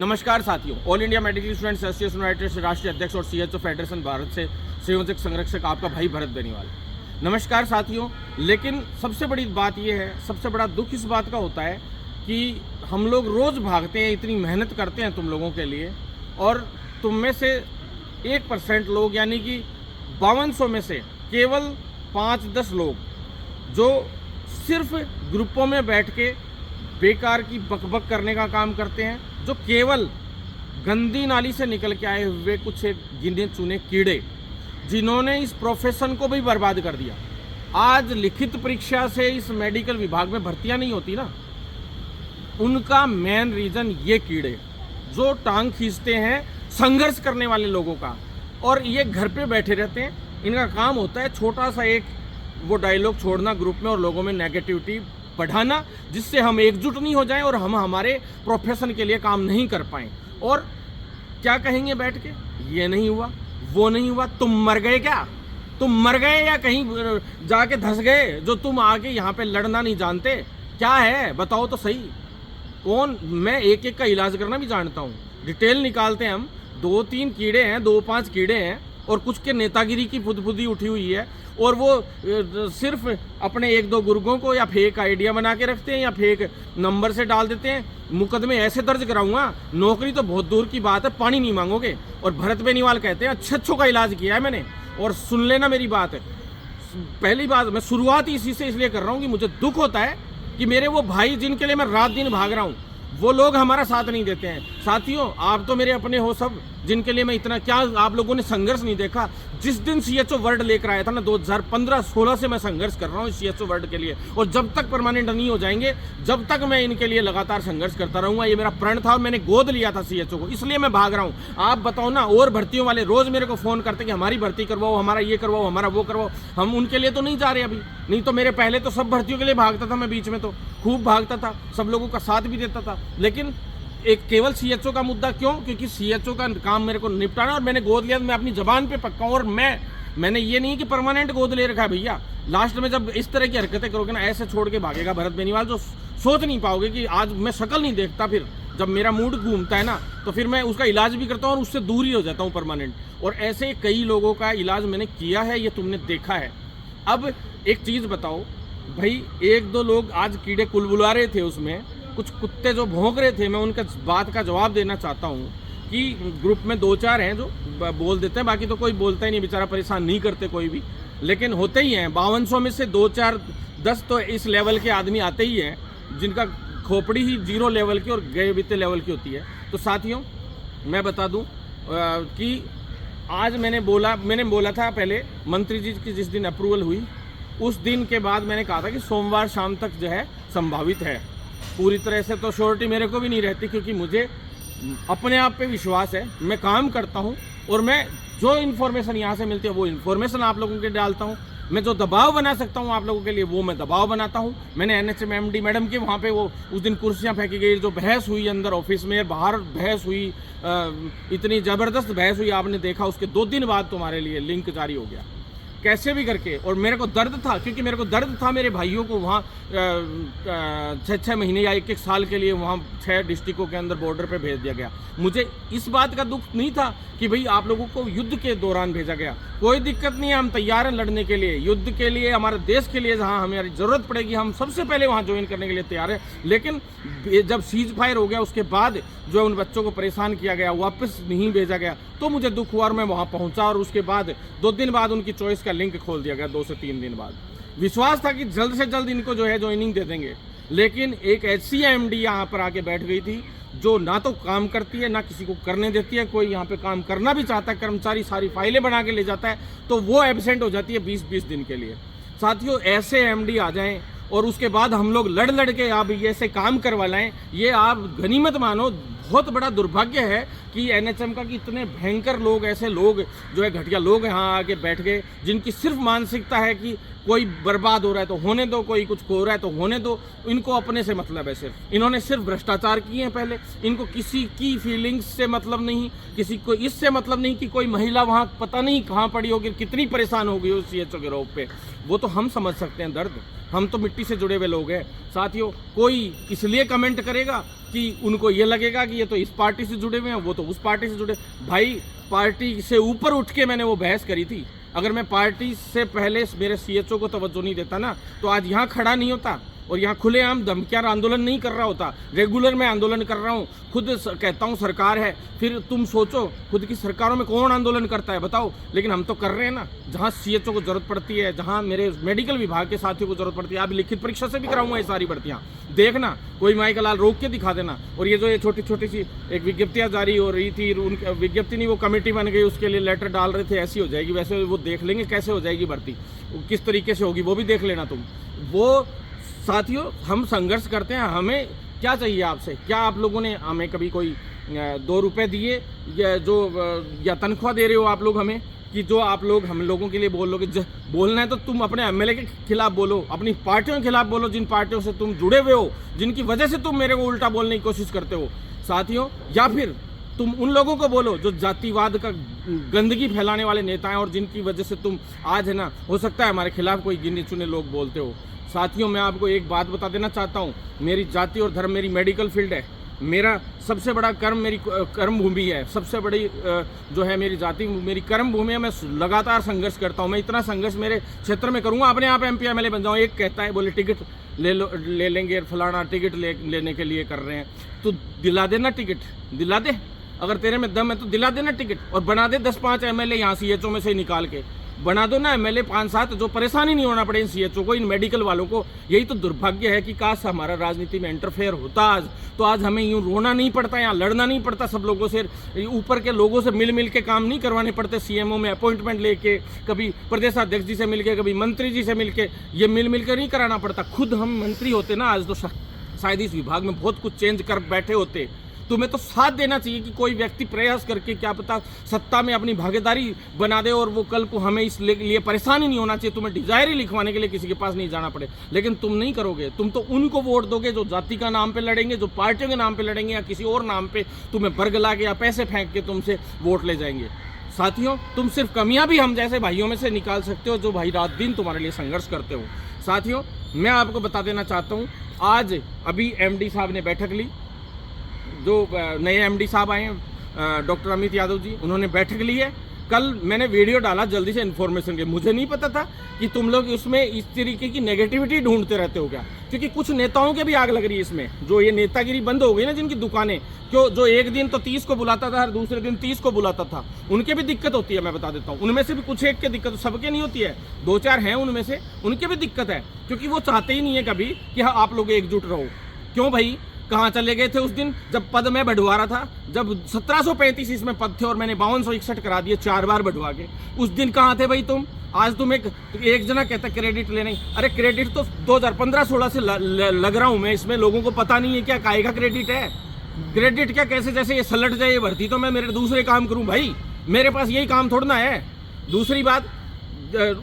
नमस्कार साथियों, all India medical students association United से राष्ट्रीय अध्यक्ष और सीएचओ फेडरेशन भारत से संयोजक संरक्षक आपका भाई भरत बेनीवाल। नमस्कार साथियों, लेकिन सबसे बड़ी बात यह है, सबसे बड़ा दुख इस बात का होता है कि हम लोग रोज़ भागते हैं, इतनी मेहनत करते हैं तुम लोगों के लिए, और तुम में से 1% लोग यानी कि 5200 में से केवल 5-10 लोग जो सिर्फ ग्रुपों में बैठ के बेकार की बकबक करने का काम करते हैं, जो केवल गंदी नाली से निकल के आए हुए कुछ एक गिने चुने कीड़े जिन्होंने इस प्रोफेशन को भी बर्बाद कर दिया। आज लिखित परीक्षा से इस मेडिकल विभाग में भर्तियां नहीं होती ना, उनका मेन रीज़न ये कीड़े जो टांग खींचते हैं संघर्ष करने वाले लोगों का, और ये घर पे बैठे रहते हैं। इनका काम होता है छोटा सा एक वो डायलॉग छोड़ना ग्रुप में और लोगों में नेगेटिविटी बढ़ाना, जिससे हम एकजुट नहीं हो जाएं और हम हमारे प्रोफेशन के लिए काम नहीं कर पाएं। और क्या कहेंगे बैठ के, ये नहीं हुआ, वो नहीं हुआ, तुम मर गए क्या? तुम मर गए या कहीं जाके धंस गए जो तुम आके यहाँ पे लड़ना नहीं जानते? क्या है बताओ तो सही। कौन? मैं एक एक का इलाज करना भी जानता हूँ, डिटेल निकालते हैं हम। 2-3 कीड़े हैं, 2-5 कीड़े हैं, और कुछ के नेतागिरी की फुदफुदी उठी हुई है, और वो सिर्फ अपने 1-2 गुर्गों को या फेक आइडिया बना के रखते हैं या फेक नंबर से डाल देते हैं। मुकदमे ऐसे दर्ज कराऊंगा, नौकरी तो बहुत दूर की बात है, पानी नहीं मांगोगे। और भरत बेनीवाल कहते हैं अच्छों का इलाज किया है मैंने। और सुन लेना मेरी बात है, पहली बात मैं शुरुआत इसी से इसलिए कर रहा हूँ कि मुझे दुख होता है कि मेरे वो भाई जिनके लिए मैं रात दिन भाग रहा हूँ, वो लोग हमारा साथ नहीं देते हैं। साथियों, आप तो मेरे अपने हो सब, जिनके लिए मैं इतना, क्या आप लोगों ने संघर्ष नहीं देखा? जिस दिन सीएचओ वर्ड लेकर आया था ना, 2015-16 से मैं संघर्ष कर रहा हूँ सीएचओ वर्ड के लिए, और जब तक परमानेंट नहीं हो जाएंगे जब तक मैं इनके लिए लगातार संघर्ष करता रहूँगा। ये मेरा प्रण था और मैंने गोद लिया था सीएचओ को, इसलिए मैं भाग रहा हूँ। आप बताओ ना, और भर्तियों वाले रोज़ मेरे को फ़ोन करते कि हमारी भर्ती करवाओ, हमारा ये करवाओ, हमारा वो करवाओ। हम उनके लिए तो नहीं जा रहे अभी, नहीं तो मेरे पहले तो सब भर्तियों के लिए भागता था मैं, बीच में तो खूब भागता था, सब लोगों का साथ भी देता था। लेकिन एक केवल सीएचओ का मुद्दा क्यों? क्योंकि सीएचओ का काम मेरे को निपटाना, और मैंने गोद लिया, मैं अपनी जबान पे पक्का हूँ। और मैंने ये नहीं कि परमानेंट गोद ले रखा है भैया। लास्ट में जब इस तरह की हरकतें करोगे ना, ऐसे छोड़ के भागेगा भरत बेनीवाल, जो सोच नहीं पाओगे कि आज मैं शक्ल नहीं देखता, फिर जब मेरा मूड घूमता है ना तो फिर मैं उसका इलाज भी करता हूँ और उससे दूर ही हो जाता हूँ परमानेंट। और ऐसे कई लोगों का इलाज मैंने किया है, ये तुमने देखा है। अब एक चीज़ बताओ भाई, 1-2 लोग आज कीड़े कुलबुला रहे थे, उसमें कुछ कुत्ते जो भौंक रहे थे, मैं उनका बात का जवाब देना चाहता हूँ कि ग्रुप में 2-4 हैं जो बोल देते हैं, बाकी तो कोई बोलता ही नहीं, बेचारा परेशान नहीं करते कोई भी, लेकिन होते ही हैं। 5200 में से 2-4-10 तो इस लेवल के आदमी आते ही हैं जिनका खोपड़ी ही 0 लेवल की और गए बीते लेवल की होती है। तो साथियों, मैं बता दूं कि आज मैंने बोला था पहले, मंत्री जी की जिस दिन अप्रूवल हुई उस दिन के बाद मैंने कहा था कि सोमवार शाम तक जो है संभावित है। पूरी तरह से तो श्योरिटी मेरे को भी नहीं रहती, क्योंकि मुझे अपने आप पे विश्वास है, मैं काम करता हूँ और मैं जो इन्फॉर्मेशन यहाँ से मिलती है वो इन्फॉर्मेशन आप लोगों के डालता हूँ। मैं जो दबाव बना सकता हूँ आप लोगों के लिए वो मैं दबाव बनाता हूँ। मैंने एनएचएम एमडी मैडम के वहाँ पे वो उस दिन कुर्सियाँ फेंकी गई, जो बहस हुई अंदर ऑफिस में, बाहर बहस हुई, इतनी ज़बरदस्त बहस हुई, आपने देखा। उसके 2 दिन बाद तुम्हारे लिए लिंक जारी हो गया कैसे भी करके। और मेरे को दर्द था, क्योंकि मेरे को दर्द था मेरे भाइयों को वहाँ 6-6 महीने या 1-1 साल के लिए वहाँ 6 डिस्ट्रिक्टों के अंदर बॉर्डर पे भेज दिया गया। मुझे इस बात का दुख नहीं था कि भाई आप लोगों को युद्ध के दौरान भेजा गया। कोई दिक्कत नहीं है, हम तैयार हैं लड़ने के लिए, युद्ध के लिए, हमारे देश के लिए, जहाँ हमारी ज़रूरत पड़ेगी हम सबसे पहले वहाँ ज्वाइन करने के लिए तैयार है। लेकिन जब सीज फायर हो गया उसके बाद जो उन बच्चों को परेशान किया गया, वापस नहीं भेजा गया, तो मुझे दुख हुआ और मैं वहाँ पहुँचा। और उसके बाद 2 दिन बाद उनकी चॉइस का लिंक खोल दिया गया, 2 से 3 दिन बाद। विश्वास था कि जल्द से जल्द इनको जो है ज्वाइनिंग दे देंगे, लेकिन एक ऐसी एमडी यहाँ पर आके बैठ गई थी जो ना तो काम करती है ना किसी को करने देती है। कोई यहाँ पे काम करना भी चाहता है, कर्मचारी सारी फाइलें बना के ले जाता है, तो वो एब्सेंट हो जाती है 20-20 दिन के लिए। साथियों, ऐसे एमडी आ जाएं और उसके बाद हम लोग लड़ के आप ये ऐसे काम करवा लाएं, ये आप गनीमत मानो। बहुत बड़ा दुर्भाग्य है कि एनएचएम का कि इतने भयंकर लोग, ऐसे लोग जो है घटिया लोग यहाँ आके बैठ गए, जिनकी सिर्फ मानसिकता है कि कोई बर्बाद हो रहा है तो होने दो, कोई कुछ हो रहा है तो होने दो। इनको अपने से मतलब है, सिर्फ इन्होंने सिर्फ भ्रष्टाचार किए हैं पहले। इनको किसी की फीलिंग्स से मतलब नहीं, किसी को इससे मतलब नहीं कि कोई महिला वहाँ पता नहीं कहाँ पड़ी होगी, कितनी परेशान होगी उस CHO के रोग पे। वो तो हम समझ सकते हैं दर्द, हम तो मिट्टी से जुड़े हुए लोग हैं साथियों। कोई इसलिए कमेंट करेगा कि उनको ये लगेगा कि ये तो इस पार्टी से जुड़े हुए हैं, वो तो उस पार्टी से जुड़े। भाई पार्टी से ऊपर उठ के मैंने वो बहस करी थी। अगर मैं पार्टी से पहले मेरे CHO को तवज्जो नहीं देता ना, तो आज यहाँ खड़ा नहीं होता और यहाँ खुलेआम धमकियार आंदोलन नहीं कर रहा होता। रेगुलर मैं आंदोलन कर रहा हूँ, खुद कहता हूँ सरकार है, फिर तुम सोचो खुद की सरकारों में कौन आंदोलन करता है बताओ। लेकिन हम तो कर रहे हैं ना, जहाँ CHO को जरूरत पड़ती है, जहाँ मेरे मेडिकल विभाग के साथियों को जरूरत पड़ती है। आप लिखित परीक्षा से भी कराऊंगा ये सारी भर्तियाँ, देखना कोई माई का लाल रोक के दिखा देना। और ये जो ये छोटी छोटी सी एक विज्ञप्तियाँ जारी हो रही थी, उन विज्ञप्ति नहीं, वो कमेटी बन गई, उसके लिए लेटर डाल रहे थे, ऐसी हो जाएगी वैसे वो देख लेंगे कैसे हो जाएगी भर्ती, किस तरीके से होगी वो भी देख लेना तुम। वो साथियों हम संघर्ष करते हैं, हमें क्या चाहिए आपसे? क्या आप लोगों ने हमें कभी कोई 2 रुपए दिए या तनख्वाह दे रहे हो आप लोग हमें, कि जो आप लोग हम लोगों के लिए बोलोगे? बोलना है तो तुम अपने MLA के खिलाफ बोलो, अपनी पार्टियों के खिलाफ बोलो, जिन पार्टियों से तुम जुड़े हुए हो, जिनकी वजह से तुम मेरे को उल्टा बोलने की कोशिश करते हो साथियों। या फिर तुम उन लोगों को बोलो जो जातिवाद का गंदगी फैलाने वाले नेता हैं और जिनकी वजह से तुम आज है ना, हो सकता है हमारे खिलाफ कोई गिने चुने लोग बोलते हो। साथियों मैं आपको एक बात बता देना चाहता हूँ, मेरी जाति और धर्म मेरी मेडिकल फील्ड है। मेरा सबसे बड़ा कर्म मेरी कर्म भूमि है, सबसे बड़ी जो है मेरी जाति मेरी कर्म भूमि है। मैं लगातार संघर्ष करता हूँ, मैं इतना संघर्ष मेरे क्षेत्र में करूँगा, अपने आप MP MLA बन जाऊँ। एक कहता है बोले टिकट ले लेंगे, फलाना टिकट लेने के लिए कर रहे हैं, तो दिला देना टिकट, दिला दे। अगर तेरे में दम है तो दिला देना टिकट, और बना दे 10-5 MLA यहाँ CHO में से निकाल के बना दो ना MLA 5-7, जो परेशानी नहीं होना पड़े इन CHO को, इन मेडिकल वालों को। यही तो दुर्भाग्य है कि काश हमारा राजनीति में इंटरफेयर होता आज, तो आज हमें यूँ रोना नहीं पड़ता, यहाँ लड़ना नहीं पड़ता सब लोगों से, ऊपर के लोगों से मिल के काम नहीं करवाने पड़ते। CMO में अपॉइंटमेंट लेके, कभी प्रदेशाध्यक्ष जी से मिलके, कभी मंत्री जी से मिलके, ये मिल के नहीं कराना पड़ता। खुद हम मंत्री होते ना आज, तो शायद इस विभाग में बहुत कुछ चेंज कर बैठे होते। तुम्हें तो साथ देना चाहिए कि कोई व्यक्ति प्रयास करके क्या पता सत्ता में अपनी भागीदारी बना दे और वो कल को हमें इस लिए परेशानी नहीं होना चाहिए, तुम्हें डिजायर ही लिखवाने के लिए किसी के पास नहीं जाना पड़े। लेकिन तुम नहीं करोगे, तुम तो उनको वोट दोगे जो जाति का नाम पे लड़ेंगे, जो पार्टियों के नाम पे लड़ेंगे, या किसी और नाम पे तुम्हें बरगला के या पैसे फेंक के तुमसे वोट ले जाएंगे। साथियों तुम सिर्फ कमियां भी हम जैसे भाइयों में से निकाल सकते हो, जो भाई रात दिन तुम्हारे लिए संघर्ष करते हो। साथियों मैं आपको बता देना चाहता हूँ, आज अभी MD साहब ने बैठक ली, जो नए MD साहब आए हैं डॉक्टर अमित यादव जी, उन्होंने बैठक ली है। कल मैंने वीडियो डाला जल्दी से इन्फॉर्मेशन के, मुझे नहीं पता था कि तुम लोग उसमें इस तरीके की नेगेटिविटी ढूंढते रहते हो क्या, क्योंकि कुछ नेताओं के भी आग लग रही है इसमें। जो ये नेतागिरी बंद हो गई ना, जिनकी दुकानें, क्यों जो एक दिन तो 30 को बुलाता था, हर दूसरे दिन 30 को बुलाता था, उनके भी दिक्कत होती है। मैं बता देता हूँ, उनमें से भी कुछ एक के दिक्कत, सबके नहीं होती है, 2-4 हैं उनमें से, उनके भी दिक्कत है, क्योंकि वो चाहते ही नहीं है कभी कि हाँ आप लोग एकजुट रहो। क्यों भाई, कहाँ चले गए थे उस दिन जब पद में बढ़वा था, जब 1735 इसमें पद थे और मैंने 5261 करा दिए 4 बार बढ़वा के? उस दिन कहाँ थे भाई तुम? आज तुम एक जना कहता क्रेडिट लेने, अरे क्रेडिट तो 2015-16 से लग रहा हूँ मैं इसमें, लोगों को पता नहीं है क्या काहे का क्रेडिट है। क्रेडिट क्या, कैसे जैसे ये सलट जाए ये भर्ती, तो मैं मेरे दूसरे काम करूँ भाई, मेरे पास यही काम थोड़ा ना है। दूसरी बात,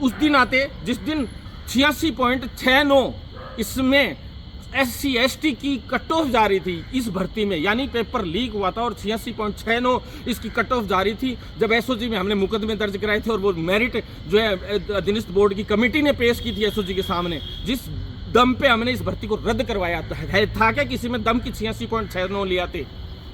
उस दिन आते जिस दिन 86.69 इसमें SC ST की कट ऑफ जारी थी इस भर्ती में, यानी पेपर लीक हुआ था और 86.69 इसकी कट ऑफ जारी थी। जब SOG में हमने मुकदमे दर्ज कराए थे और वो मेरिट जो है अधीनस्थ बोर्ड की कमेटी ने पेश की थी SOG के सामने, जिस दम पे हमने इस भर्ती को रद्द करवाया था क्या किसी में दम की 86.69 लिया थे?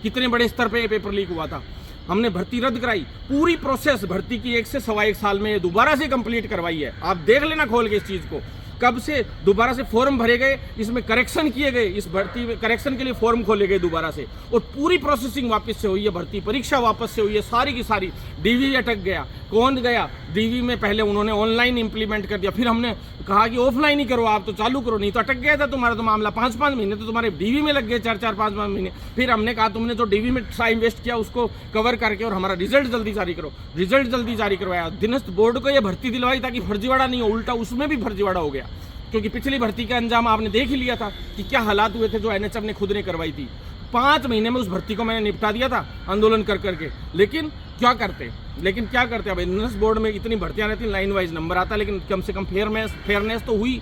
कितने बड़े स्तर पे पेपर लीक हुआ था, हमने भर्ती रद्द कराई। पूरी प्रोसेस भर्ती की 1 से 1.25 साल में दोबारा से कंप्लीट करवाई है। आप देख लेना खोल के इस चीज को, कब से दोबारा से फॉर्म भरे गए, इसमें करेक्शन किए गए, इस भर्ती में करेक्शन के लिए फॉर्म खोले गए दोबारा से, और पूरी प्रोसेसिंग वापस से हुई है, भर्ती परीक्षा वापस से हुई है, सारी की सारी। DV अटक गया, कौन गया DV में? पहले उन्होंने ऑनलाइन इंप्लीमेंट कर दिया, फिर हमने कहा कि ऑफलाइन ही करो, आप तो चालू करो, नहीं तो अटक गया था तुम्हारा तो मामला। 5-5 महीने तो तुम्हारे DV में लग गए, 4-4 5-5 महीने। फिर हमने कहा तुमने जो DV में टाइम वेस्ट किया उसको कवर करके और हमारा रिजल्ट जल्दी जारी करो, रिजल्ट जल्दी जारी करवाया। अधीनस्थ बोर्ड को यह भर्ती दिलवाई ताकि फर्जीवाड़ा नहीं हो, उल्टा उसमें भी फर्जीवाड़ा हो गया, क्योंकि पिछली भर्ती का अंजाम आपने देख ही लिया था कि क्या हालात हुए थे जो NHM ने खुद ने करवाई थी। 5 महीने में उस भर्ती को मैंने निपटा दिया था आंदोलन कर करके, लेकिन क्या करते, लेकिन क्या करते। अब एनएस बोर्ड में इतनी भर्तियां रहती, लाइन वाइज नंबर आता, लेकिन कम से कम फेयरनेस तो हुई।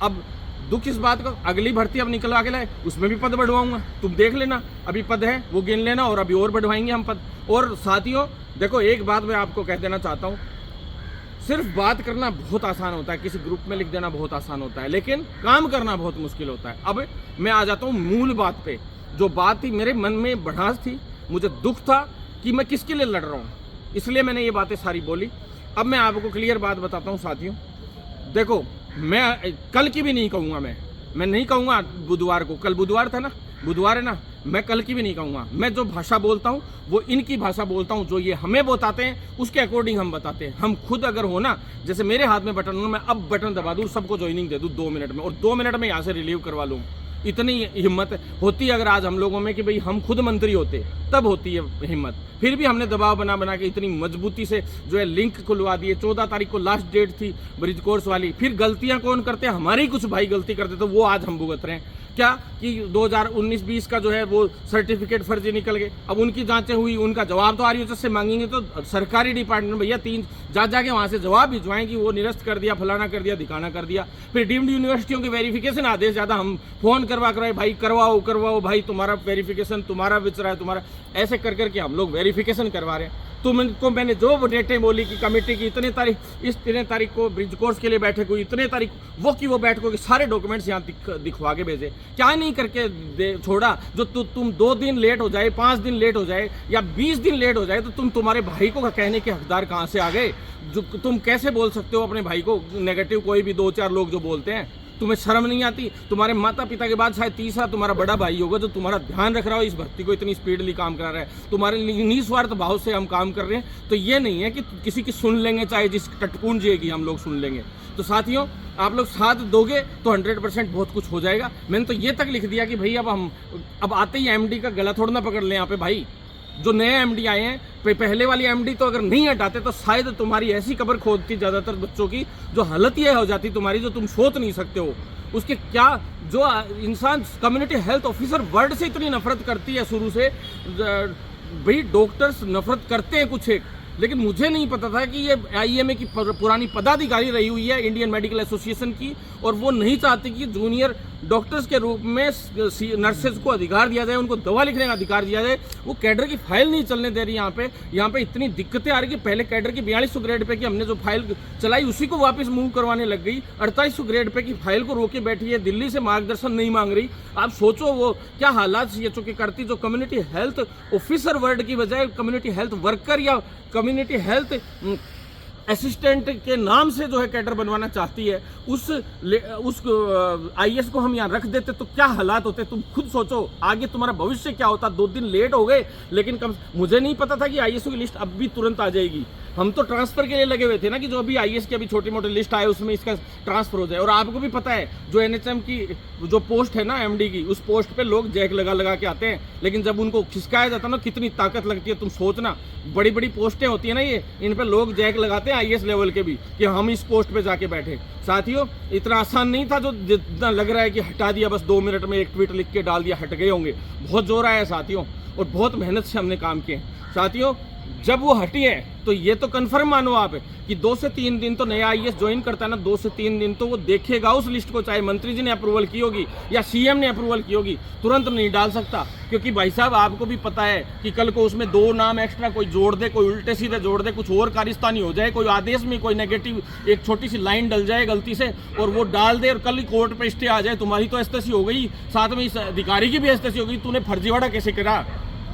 अब दुख इस बात का, अगली भर्ती अब निकलवा के लाए, उसमें भी पद बढ़वाऊंगा, तुम देख लेना, अभी पद है वो गिन लेना, और अभी और बढ़वाएंगे हम पद। और साथियों देखो, एक बात मैं आपको कह देना चाहता हूँ, सिर्फ बात करना बहुत आसान होता है, किसी ग्रुप में लिख देना बहुत आसान होता है, लेकिन काम करना बहुत मुश्किल होता है। अब मैं आ जाता हूँ मूल बात पे। जो बात थी, मेरे मन में भड़ास थी, मुझे दुख था कि मैं किसके लिए लड़ रहा हूँ, इसलिए मैंने ये बातें सारी बोली। अब मैं आपको क्लियर बात बताता हूँ साथियों। देखो, मैं कल की भी नहीं कहूँगा, मैं नहीं कहूँगा बुधवार को, कल बुधवार था ना, बुधवार है ना, मैं कल की भी नहीं कहूँगा। मैं जो भाषा बोलता हूँ वो इनकी भाषा बोलता हूँ, जो ये हमें बताते हैं उसके अकॉर्डिंग हम बताते हैं। हम खुद अगर हो ना, जैसे मेरे हाथ में बटन हो, मैं अब बटन दबा दूँ, सबको ज्वाइनिंग दे दूँ 2 मिनट में, और 2 मिनट में यहाँ से रिलीव करवा लूँ। इतनी हिम्मत होती अगर आज हम लोगों में कि भाई हम खुद मंत्री होते, तब होती है हिम्मत। फिर भी हमने दबाव बना के इतनी मजबूती से जो है लिंक खुलवा दिए। 14 तारीख को लास्ट डेट थी ब्रिज कोर्स वाली। फिर गलतियां कौन करते हैं, हमारे ही कुछ भाई गलती करते, तो वो आज हम भुगत रहे हैं। क्या कि 2019-20 का जो है वो सर्टिफिकेट फर्जी निकल गए, अब उनकी जांचें हुई, उनका जवाब तो आरयूएच से मांगेंगे, तो सरकारी डिपार्टमेंट भैया 3 जाके वहाँ से जवाब भिजवाएं कि वो निरस्त कर दिया, फलाना कर दिया, धिकाना कर दिया। फिर डीम्ड यूनिवर्सिटियों के वेरिफिकेशन आदेश ज़्यादा, हम फ़ोन करवा भाई करवाओ भाई, तुम्हारा वेरिफिकेशन तुम्हारा बिच रहा है, तुम्हारा ऐसे कर करके हम लोग वेरिफिकेशन करवा रहे हैं। तुमको मैंने जो डेटें बोली कि कमेटी की इतने तारीख को ब्रिज कोर्स के लिए बैठक हुई, इतने तारीख वो की वो बैठकों के सारे डॉक्यूमेंट्स यहाँ दिखवा के भेजे, क्या नहीं करके छोड़ा। जो तुम 2 दिन लेट हो जाए, 5 दिन लेट हो जाए, या 20 दिन लेट हो जाए, तो तुम्हारे भाई को कहने के हकदार कहाँ से आ गए। जो तुम कैसे बोल सकते हो अपने भाई को नेगेटिव, कोई भी 2-4 लोग जो बोलते हैं, तुम्हें शर्म नहीं आती। तुम्हारे माता पिता के बाद शायद तीसरा तुम्हारा बड़ा भाई होगा जो तुम्हारा ध्यान रख रहा हो, इस भर्ती को इतनी स्पीडली काम करा रहा है, तुम्हारे निस्वार्थ भाव से हम काम कर रहे हैं। तो ये नहीं है कि किसी की सुन लेंगे, चाहे जिस टटपून जिएगी हम लोग सुन लेंगे। तो साथियों, आप लोग साथ दोगे तो 100% बहुत कुछ हो जाएगा। मैंने तो ये तक लिख दिया कि भाई अब आते ही एमडी का गला थोड़ा ना पकड़ लें यहाँ पे भाई। जो नए एमडी आए हैं, पहले वाली एमडी तो अगर नहीं हटाते तो शायद तुम्हारी ऐसी कब्र खोदती ज़्यादातर बच्चों की, जो हालत ये हो जाती तुम्हारी, जो तुम सोच नहीं सकते हो। उसके क्या, जो इंसान कम्युनिटी हेल्थ ऑफिसर वर्ड से इतनी नफरत करती है शुरू से, भाई डॉक्टर्स नफरत करते हैं कुछ एक, लेकिन मुझे नहीं पता था कि ये आईएमए की पुरानी पदाधिकारी रही हुई है इंडियन मेडिकल एसोसिएशन की, और वो नहीं चाहती कि जूनियर डॉक्टर्स के रूप में नर्सेज को अधिकार दिया जाए, उनको दवा लिखने का अधिकार दिया जाए। वो कैडर की फाइल नहीं चलने दे रही। यहाँ पे इतनी दिक्कतें आ रही कि पहले कैडर की 4200 ग्रेड पे की हमने जो फाइल चलाई उसी को वापस मूव करवाने लग गई। 4800 ग्रेड पे की फाइल को रोके बैठी है, दिल्ली से मार्गदर्शन नहीं मांग रही। आप सोचो वो क्या हालात सीएचओ की करती, जो कम्युनिटी हेल्थ ऑफिसर वर्ड की बजाय कम्युनिटी हेल्थ वर्कर या कम्युनिटी हेल्थ असिस्टेंट के नाम से जो है कैडर बनवाना चाहती है। उस आईएएस को हम यहाँ रख देते तो क्या हालात होते, तुम खुद सोचो। आगे तुम्हारा भविष्य क्या होता। 2 दिन लेट हो गए, लेकिन मुझे नहीं पता था कि आईएएस की लिस्ट अब भी तुरंत आ जाएगी। हम तो ट्रांसफर के लिए लगे हुए थे ना, कि जो अभी आईएएस की अभी छोटी मोटी लिस्ट आए उसमें इसका ट्रांसफर हो जाए। और आपको भी पता है जो एनएचएम की जो पोस्ट है ना एमडी की, उस पोस्ट पे लोग जैक लगा के आते हैं, लेकिन जब उनको खिसकाया जाता है ना, कितनी ताकत लगती है। तुम सोचना, बड़ी बड़ी पोस्टें होती है ना ये, इन पे लोग जैक लगाते हैं आईएएस लेवल के भी, कि हम इस पोस्ट पे जाके बैठे। साथियों, इतना आसान नहीं था जो जितना लग रहा है कि हटा दिया, बस 2 मिनट में एक ट्वीट लिख के डाल दिया, हट गए होंगे। बहुत जोर आया साथियों, और बहुत मेहनत से हमने काम किए साथियों। जब वो हटी है तो ये तो कंफर्म मानो आप कि 2 से 3 दिन तो नया आईएएस ज्वाइन करता है ना, 2 से 3 दिन तो वो देखेगा उस लिस्ट को, चाहे मंत्री जी ने अप्रूवल की होगी या सीएम ने अप्रूवल की होगी, तुरंत नहीं डाल सकता। क्योंकि भाई साहब आपको भी पता है कि कल को उसमें 2 नाम एक्स्ट्रा कोई जोड़ दे, कोई उल्टे सीधे जोड़ दे, कुछ और कारिस्तानी हो जाए, कोई आदेश में कोई नेगेटिव एक छोटी सी लाइन डल जाए गलती से और वो डाल दे, और कल कोर्ट पे स्टे आ जाए, तुम्हारी तो एस्तेसी हो गई, साथ में इस अधिकारी की भी एस्तेसी हो गई। तूने फर्जीवाड़ा कैसे करा,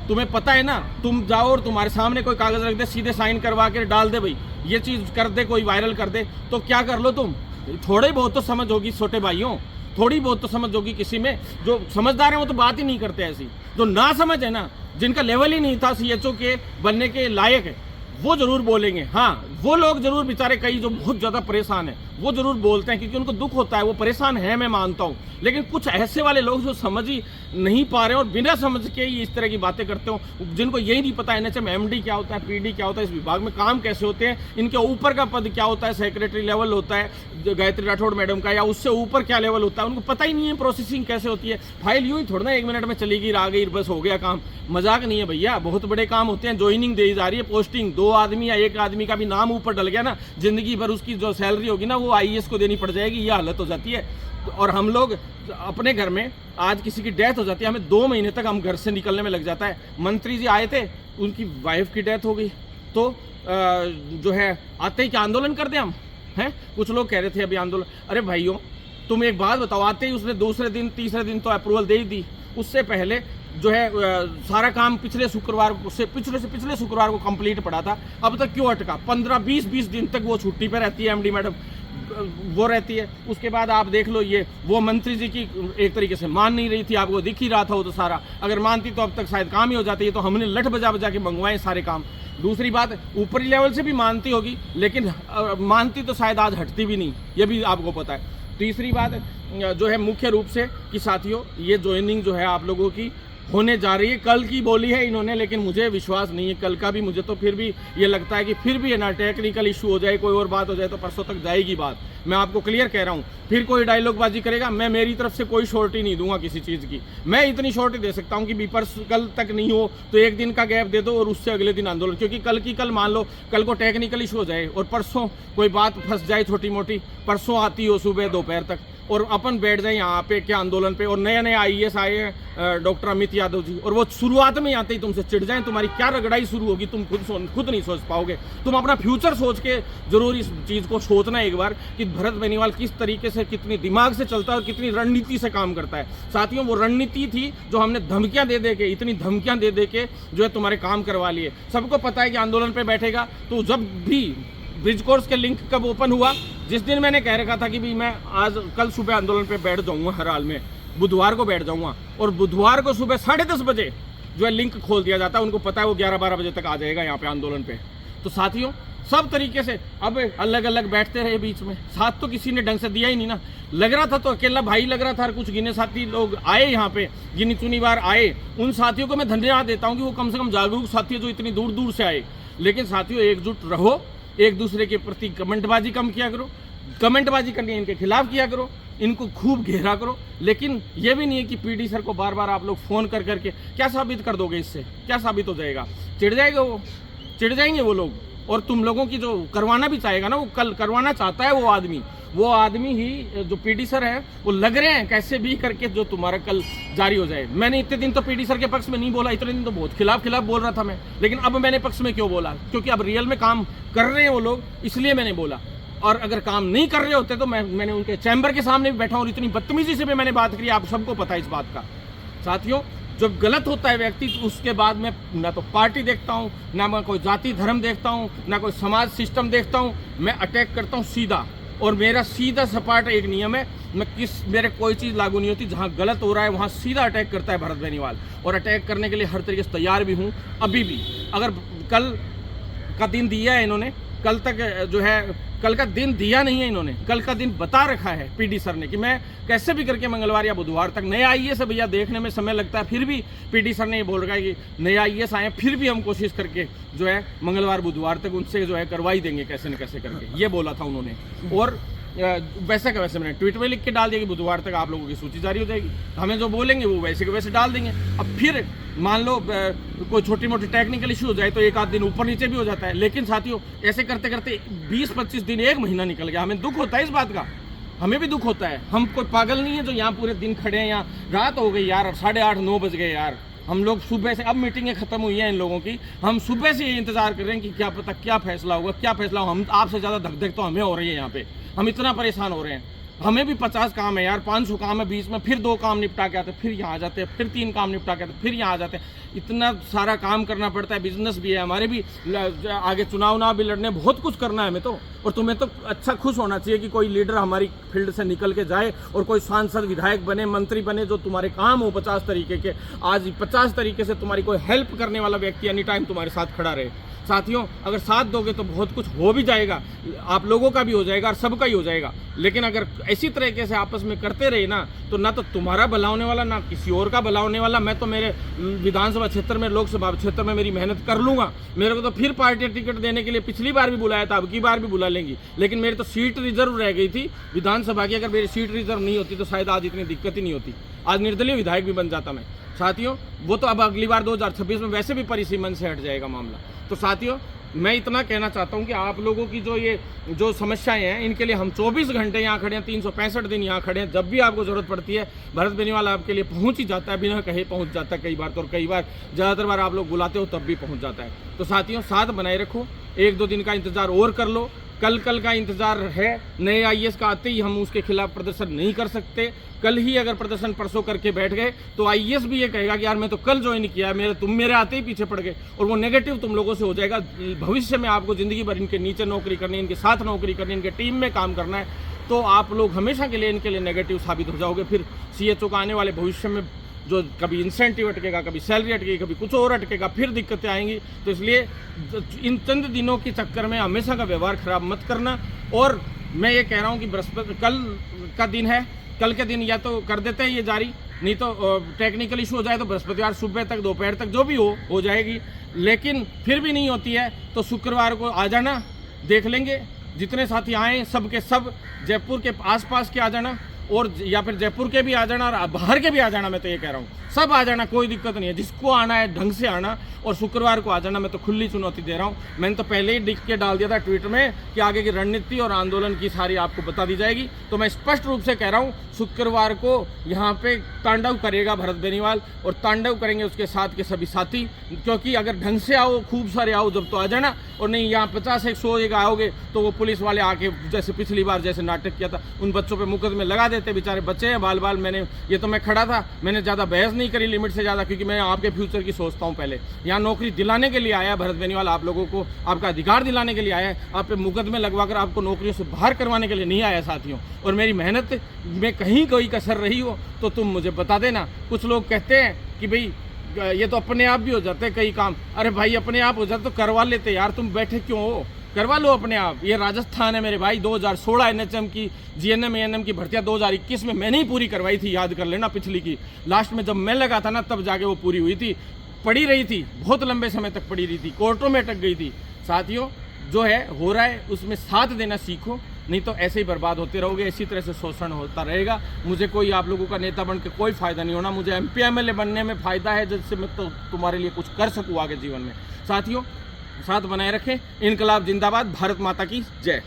तुम्हें पता है ना। तुम जाओ और तुम्हारे सामने कोई कागज रख दे, सीधे साइन करवा के डाल दे, भाई ये चीज कर दे, कोई वायरल कर दे, तो क्या कर लो तुम। थोड़ी बहुत तो समझ होगी छोटे भाइयों, थोड़ी बहुत तो समझ होगी किसी में। जो समझदार है वो तो बात ही नहीं करते ऐसी। जो ना समझ है ना, जिनका लेवल ही नहीं था सीएचओ के बनने के लायक है, वो जरूर बोलेंगे। हाँ, वो लोग जरूर बेचारे कई जो बहुत ज्यादा परेशान है वो जरूर बोलते हैं क्योंकि उनको दुख होता है, वो परेशान है, मैं मानता हूँ। लेकिन कुछ ऐसे वाले लोग जो समझ ही नहीं पा रहे हैं और बिना समझ के ही इस तरह की बातें करते हो, जिनको यही नहीं पता एनएचएम एमडी क्या होता है, पीडी क्या होता है, इस विभाग में काम कैसे होते हैं, इनके ऊपर का पद क्या होता है, सेक्रेटरी लेवल होता है गायत्री राठौड़ मैडम का, या उससे ऊपर क्या लेवल होता है, उनको पता ही नहीं है प्रोसेसिंग कैसे होती है। फाइल यूं ही थोड़ा ना 1 मिनट में चली गई, आ गई, बस हो गया काम। मजाक नहीं है भैया, बहुत बड़े काम होते हैं। ज्वाइनिंग दी जा रही है, पोस्टिंग 2 आदमी या 1 आदमी का भी नाम ऊपर डल गया ना, जिंदगी भर उसकी जो सैलरी होगी ना वो आईएएस को देनी पड़ जाएगी, ये हालत हो जाती है। और हम लोग अपने घर में आज किसी की डेथ हो जाती है, हमें 2 महीने तक हम घर से निकलने में लग जाता है। मंत्री जी आए थे, उनकी वाइफ की डेथ हो गई, तो जो है आते ही क्या आंदोलन कर दें हम हैं? कुछ लोग कह रहे थे अभी आंदोलन, अरे भाइयों तुम एक बात बताओ, आते ही उसने दूसरे दिन तीसरे दिन तो अप्रूवल दे ही दी, उससे पहले जो है सारा काम पिछले शुक्रवार से पिछले शुक्रवार को कंप्लीट पड़ा था, अब तक क्यों अटका? 15-20 दिन तक वो छुट्टी पे रहती है एमडी मैडम, वो रहती है। उसके बाद आप देख लो, ये वो मंत्री जी की एक तरीके से मान नहीं रही थी, आपको दिख ही रहा था वो तो सारा, अगर मानती तो अब तक शायद काम ही हो जाती है, तो हमने लठ बजा बजा के मंगवाए सारे काम। दूसरी बात, ऊपरी लेवल से भी मानती होगी, लेकिन मानती तो शायद आज हटती भी नहीं, ये भी आपको पता है। तीसरी बात जो है मुख्य रूप से कि साथियों, ये ज्वाइनिंग जो है आप लोगों की होने जा रही है, कल की बोली है इन्होंने, लेकिन मुझे विश्वास नहीं है कल का भी। मुझे तो फिर भी ये लगता है कि फिर भी है ना, टेक्निकल इशू हो जाए, कोई और बात हो जाए तो परसों तक जाएगी बात। मैं आपको क्लियर कह रहा हूँ, फिर कोई डायलॉगबाजी करेगा, मैं मेरी तरफ से कोई शॉर्टी नहीं दूंगा किसी चीज़ की। मैं इतनी शॉर्टी दे सकता हूँ कि भी परसों कल तक नहीं हो तो 1 दिन का गैप दे दो और उससे अगले दिन आंदोलन, क्योंकि कल की कल मान लो कल को टेक्निकल इशू हो जाए और परसों कोई बात फंस जाए छोटी मोटी, परसों आती हो सुबह दोपहर तक, और अपन बैठ जाए यहाँ पे क्या आंदोलन पे, और नए आईएएस आए हैं डॉक्टर अमित यादव जी, और वो शुरुआत में आते ही तुमसे चिढ़ जाएं, तुम्हारी क्या रगड़ाई शुरू होगी, तुम खुद नहीं सोच पाओगे। तुम अपना फ्यूचर सोच के जरूर इस चीज़ को सोचना एक बार कि भरत बेनीवाल किस तरीके से, कितनी दिमाग से चलता है और कितनी रणनीति से काम करता है। साथियों, वो रणनीति थी जो हमने धमकियां दे दे के, इतनी धमकियां दे दे के जो है तुम्हारे काम करवा लिए। सबको पता है कि आंदोलन पे बैठेगा, तो जब भी ब्रिज कोर्स के लिंक कब ओपन हुआ, जिस दिन मैंने कह रखा था कि भी मैं आज कल सुबह आंदोलन पे बैठ जाऊंगा, हर हाल में बुधवार को बैठ जाऊंगा, और बुधवार को सुबह 10:30 बजे जो है लिंक खोल दिया जाता है। उनको पता है वो 11-12 बजे तक आ जाएगा यहाँ पे आंदोलन पे। तो साथियों, सब तरीके से अब अलग अलग बैठते रहे, बीच में साथ तो किसी ने ढंग से दिया ही नहीं ना। लग रहा था तो अकेला भाई लग रहा था, और कुछ गिने साथी लोग आए यहाँ पे, गिनी चुनी बार आए। उन साथियों को मैं धन्यवाद देता हूँ कि वो कम से कम जागरूक साथी जो इतनी दूर दूर से आए। लेकिन साथियों, एकजुट रहो, एक दूसरे के प्रति कमेंटबाजी कम किया करो, कमेंटबाजी करनी है इनके खिलाफ किया करो, इनको खूब घेरा करो। लेकिन ये भी नहीं है कि पीडी सर को बार बार आप लोग फ़ोन कर करके क्या साबित कर दोगे, इससे क्या साबित हो जाएगा? चिढ़ जाएगा वो, चिढ़ जाएंगे वो लोग। और तुम लोगों की जो करवाना भी चाहेगा ना, वो कल करवाना चाहता है वो आदमी ही जो पीडी सर है, वो लग रहे हैं कैसे भी करके जो तुम्हारा कल जारी हो जाए। मैंने इतने दिन तो पीडी सर के पक्ष में नहीं बोला, इतने दिन तो बहुत खिलाफ बोल रहा था मैं, लेकिन अब मैंने पक्ष में क्यों बोला? क्योंकि अब रियल में काम कर रहे हैं वो लोग, इसलिए मैंने बोला। और अगर काम नहीं कर रहे होते तो मैंने उनके चैम्बर के सामने भी बैठा और इतनी बदतमीजी से भी मैंने बात करी, आप सबको पता है इस बात का। साथियों, जब गलत होता है व्यक्ति, तो उसके बाद में ना तो पार्टी देखता हूँ, ना मैं कोई जाति धर्म देखता हूँ, ना कोई समाज सिस्टम देखता हूँ, मैं अटैक करता हूँ सीधा। और मेरा सीधा सपाट एक नियम है, मेरे कोई चीज़ लागू नहीं होती, जहाँ गलत हो रहा है वहाँ सीधा अटैक करता है भरत बेनीवाल। और अटैक करने के लिए हर तरीके से तैयार भी हूँ अभी भी। अगर कल का दिन दिया है इन्होंने, कल तक जो है कल का दिन दिया नहीं है इन्होंने, कल का दिन बता रखा है पीडी सर ने कि मैं कैसे भी करके मंगलवार या बुधवार तक, नए आईएएस भैया देखने में समय लगता है, फिर भी पीडी सर ने ये बोल रखा है कि नए आईएएस आए, फिर भी हम कोशिश करके जो है मंगलवार बुधवार तक उनसे जो है करवाई देंगे कैसे न कैसे करके, ये बोला था उन्होंने। और वैसे का वैसे मैंने ट्वीट में लिख के डाल दिया कि बुधवार तक आप लोगों की सूची जारी हो जाएगी, हमें जो बोलेंगे वो वैसे के वैसे डाल देंगे। अब फिर मान लो कोई छोटी मोटी टेक्निकल इशू हो जाए तो 1 आध दिन ऊपर नीचे भी हो जाता है। लेकिन साथियों, ऐसे करते करते 20-25 दिन, 1 महीना निकल गया। हमें दुख होता है इस बात का, हमें भी दुख होता है। हम कोई पागल नहीं है जो यहाँ पूरे दिन खड़े हैं। यहाँ रात हो गई यार, 8:30-9 बज गए यार। हम लोग सुबह से, अब मीटिंगें खत्म हुई हैं इन लोगों की, हम सुबह से ये इंतजार कर रहे हैं कि क्या पता क्या फैसला होगा, क्या फैसला हो। हम आपसे ज़्यादा धक धक तो हमें हो रही है यहाँ पे, हम इतना परेशान हो रहे हैं। हमें भी 50 काम है यार, 500 काम है बीच में, फिर 2 काम निपटा के आते, फिर यहाँ आ जाते हैं, फिर 3 काम निपटा के आते, फिर यहाँ आ जाते हैं। इतना सारा काम करना पड़ता है, बिजनेस भी है हमारे भी, आगे चुनाव भी लड़ने, बहुत कुछ करना है हमें तो। और तुम्हें तो अच्छा खुश होना चाहिए कि कोई लीडर हमारी फील्ड से निकल के जाए और कोई सांसद विधायक बने, मंत्री बने, जो तुम्हारे काम हो 50 तरीके के। आज 50 तरीके से तुम्हारी कोई हेल्प करने वाला व्यक्ति एनी टाइम तुम्हारे साथ खड़ा रहे। साथियों अगर साथ दोगे तो बहुत कुछ हो भी जाएगा, आप लोगों का भी हो जाएगा और सबका ही हो जाएगा। लेकिन अगर इसी तरीके से आपस में करते रहे ना तो तुम्हारा भला होने वाला, ना किसी और का भला होने वाला। मैं तो मेरे विधानसभा क्षेत्र में, लोकसभा क्षेत्र में मेरी मेहनत कर लूँगा। मेरे को तो फिर पार्टी टिकट देने के लिए पिछली बार भी बुलाया था, अब की बार भी बुला लेंगी। लेकिन मेरी तो सीट रिजर्व रह गई थी विधानसभा की। अगर मेरी सीट रिजर्व नहीं होती तो शायद आज इतनी दिक्कत ही नहीं होती, आज निर्दलीय विधायक भी बन जाता मैं। साथियों वो तो अब अगली बार 2026 में वैसे भी परिसीमन से हट जाएगा मामला। तो साथियों मैं इतना कहना चाहता हूं कि आप लोगों की जो समस्याएं हैं इनके लिए हम 24 घंटे यहाँ खड़े हैं, 365 दिन यहाँ खड़े हैं। जब भी आपको ज़रूरत पड़ती है भरत बेनीवाल आपके लिए पहुँच ही जाता है, बिना कहे पहुँच जाता है। कई बार तो, और कई बार ज़्यादातर बार आप लोग बुलाते हो तब भी पहुँच जाता है। तो साथियों साथ बनाए रखो, 1-2 दिन का इंतज़ार और कर लो। कल का इंतज़ार है, नए आईएएस का आते ही हम उसके खिलाफ प्रदर्शन नहीं कर सकते। कल ही अगर प्रदर्शन परसों करके बैठ गए तो आईएएस भी ये कहेगा कि यार मैं तो कल ज्वाइन किया है, तुम मेरे आते ही पीछे पड़ गए, और वो नेगेटिव तुम लोगों से हो जाएगा। भविष्य में आपको ज़िंदगी भर इनके नीचे नौकरी करनी, इनके साथ नौकरी करनी, इनके टीम में काम करना है, तो आप लोग हमेशा के लिए इनके लिए नेगेटिव साबित हो जाओगे। फिर सीएचओ का आने वाले भविष्य में जो कभी इंसेंटिव अटकेगा, कभी सैलरी अटकेगी, कभी कुछ और अटकेगा, फिर दिक्कतें आएंगी। तो इसलिए इन चंद दिनों के चक्कर में हमेशा का व्यवहार खराब मत करना। और मैं ये कह रहा हूँ कि बृहस्पति कल का दिन है, कल के दिन या तो कर देते हैं ये जारी, नहीं तो टेक्निकल इशू हो जाए तो बृहस्पतिवार सुबह तक, दोपहर तक जो भी हो जाएगी। लेकिन फिर भी नहीं होती है तो शुक्रवार को आ जाना, देख लेंगे। जितने साथी आए सब के सब जयपुर के आसपास के आ जाना, और या फिर जयपुर के भी आ जाना और बाहर के भी आ जाना। मैं तो ये कह रहा हूँ सब आ जाना, कोई दिक्कत नहीं है। जिसको आना है ढंग से आना, और शुक्रवार को आ जाना। मैं तो खुली चुनौती दे रहा हूँ। मैंने तो पहले ही लिख के डाल दिया था ट्विटर में कि आगे की रणनीति और आंदोलन की सारी आपको बता दी जाएगी। तो मैं स्पष्ट रूप से कह रहा हूँ शुक्रवार को यहाँ पे तांडव करेगा भरत बेनीवाल, और तांडव करेंगे उसके साथ के सभी साथी। क्योंकि अगर ढंग से आओ, खूब सारे आओ जब तो आ जाना, और नहीं यहाँ 50-100 जगह आओगे तो वो पुलिस वाले आके जैसे पिछली बार जैसे नाटक किया था उन बच्चों पे मुकदमे लगा देते। बेचारे बच्चे हैं बाल। मैंने ये तो मैं खड़ा था, मैंने ज़्यादा बहस नहीं करी लिमिट से ज़्यादा, क्योंकि मैं आपके फ्यूचर की सोचता हूँ। पहले यहाँ नौकरी दिलाने के लिए आया भरत बेनीवाल, आप लोगों को आपका अधिकार दिलाने के लिए आया है। आप पे मुकदमे लगवाकर आपको नौकरियों से बाहर करवाने के लिए नहीं आया साथियों। और मेरी मेहनत में कहीं कोई कसर रही हो तो तुम मुझे बता देना। कुछ लोग कहते हैं कि भाई ये तो अपने आप भी हो जाते हैं कई काम। अरे भाई अपने आप हो जाते तो करवा लेते यार, तुम बैठे क्यों हो, करवा लो अपने आप। ये राजस्थान है मेरे भाई, 2016 एनएचएम की जीएनएम एएनएम की भर्तियां 2021 में मैंने ही पूरी करवाई थी, याद कर लेना पिछली की। लास्ट में जब मैं लगा था ना तब जाके वो पूरी हुई थी, पड़ी रही थी, बहुत लंबे समय तक पड़ी रही थी, कोर्टों में अटक गई थी। साथियों जो है हो रहा है उसमें साथ देना सीखो, नहीं तो ऐसे ही बर्बाद होते रहोगे, इसी तरह से शोषण होता रहेगा। मुझे कोई आप लोगों का नेता बन के कोई फ़ायदा नहीं होना, मुझे एमपी एमएलए बनने में फ़ायदा है जिससे मैं तो तुम्हारे लिए कुछ कर सकूँ आगे जीवन में। साथियों साथ बनाए रखें। इनकलाब जिंदाबाद, भारत माता की जय।